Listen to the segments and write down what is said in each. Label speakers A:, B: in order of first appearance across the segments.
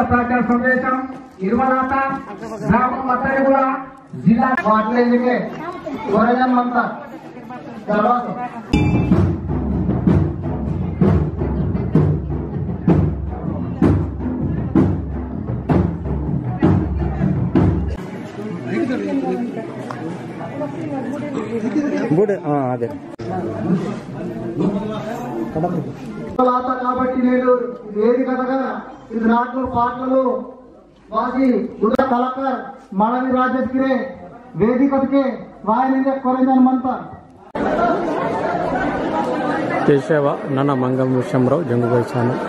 A: प्राचार संदेशम निर्मलात ग्राम मत्तडिगुड जिला वाटलेंगे कोरजन मंता తర్వాత
B: బుడే అదే
A: కాబట్టి నేను వేదికగా ఇది నాట్లు పాటలు వాసి ఉదయ కలకర్ మనవి రాజకీయ వేదికಕ್ಕೆ వాయినింದ కొరంజనమంత
B: కేశవ నన్న మంగం విషయంరావు జంగుబాయి ఛానల్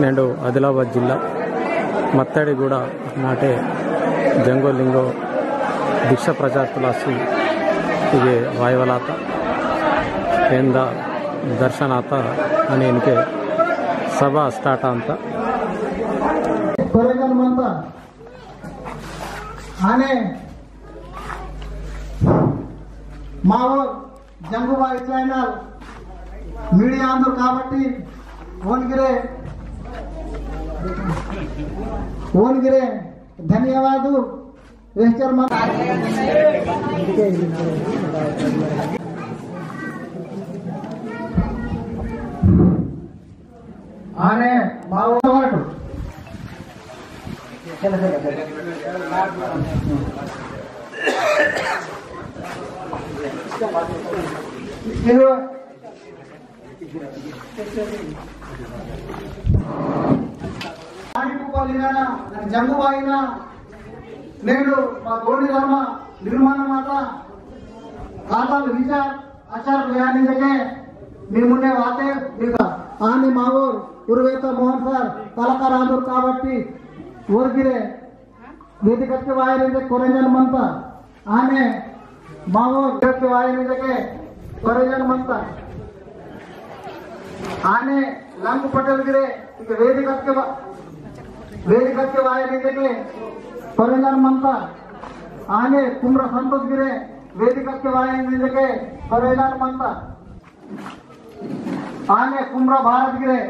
B: నేను ఆదిలాబాద్ జిల్లా మత్తడిగూడ నాటే జంగోలింగో దీక్ష ಪ್ರಚಾರತುಲಾಸಿ ಹೀಗೆ ವಾಯುವಲಾತ ಎಂದ ದರ್ಶನಾತ ಅನೇನಿಕೆ ಸಭಾ ಸ್ಟಾರ್ಟ್ ಅಂತ
A: కొరంజనమంత ఆనే మావో జంగుబాయి ఛానల్ మీడియా అందరు కాబట్టి ఓన్గిరే ధన్యవాదు ఆనే మావో జంగుబాయిన నేడు మా తోడి రామ నిర్మాణ మాత ఖాతాలు విచార్ ఆచాर व्यानिजके మీ ముందే వాతే ఆని మావో ఉర్వేత మోహన్ సార్ కళాకార ఆందోళన కాబట్టి ఊరిగిరే వేదికಕ್ಕೆ ವಾಯನಿಂದ ಕೊರಂಜನమంత ಆನೆ ಮಾವೋ ವೇದಿಕಕ್ಕೆ ವಾಯನಿಂದಕ್ಕೆ ಕೊರಂಜನమంత ಆನೆ ಲಂಗ್ ಪಟೇಲ್ಗಿರೆ ಈಗ ವೇದಿಕಕ್ಕೆ ವಾಯನಿಂದಕ್ಕೆ ಕೊರಂಜನమంత ಆನೆ ಕುಮ್ರ ಸಂತೋಷ್ಗಿರೆ ವೇದಿಕಕ್ಕೆ ವಾಯನಿಂದಕ್ಕೆ ಕೊರಂಜನమంత ಆನೆ ಕುಮ್ರ ಭಾರತ್ಗಿರೆ